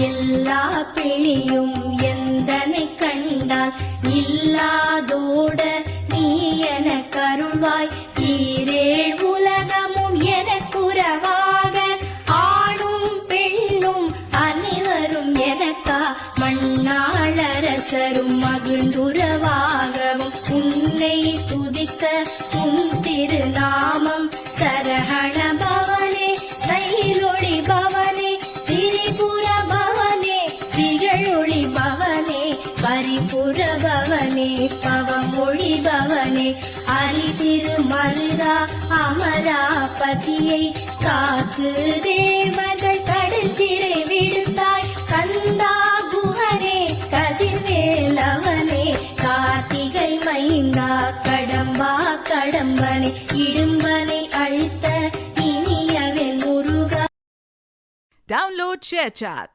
எல்லா பிணியும் எந்தனை கண்டால் இல்லாதோட நீ என கருள்வாய். ஈரேழ் உலகமும் எனக்குறவாக ஆணும் பெண்ணும் அனைவரும் எனக்கா மண்ணாளரசரும் மகிழ்ந்துறவாகவும் உன்னை துதிக்க உன் திருநாமம் சரஹண பவனே சைலொளி பவனே திரிபுர பவனே திகழொளி பவனே பரிபுர பவனே பவமொழி பவனே அரி திருமருகா அமராபதியை காத்து தேவர்கள் கடல் திரை விடுத்தாய். கந்தா குஹனே கதிர்வேலவனே கார்த்திகை மைந்தா கடம்பா கடம்பனே இடும்பனை அழித்த இனியவன் முருகா. Download ShareChat.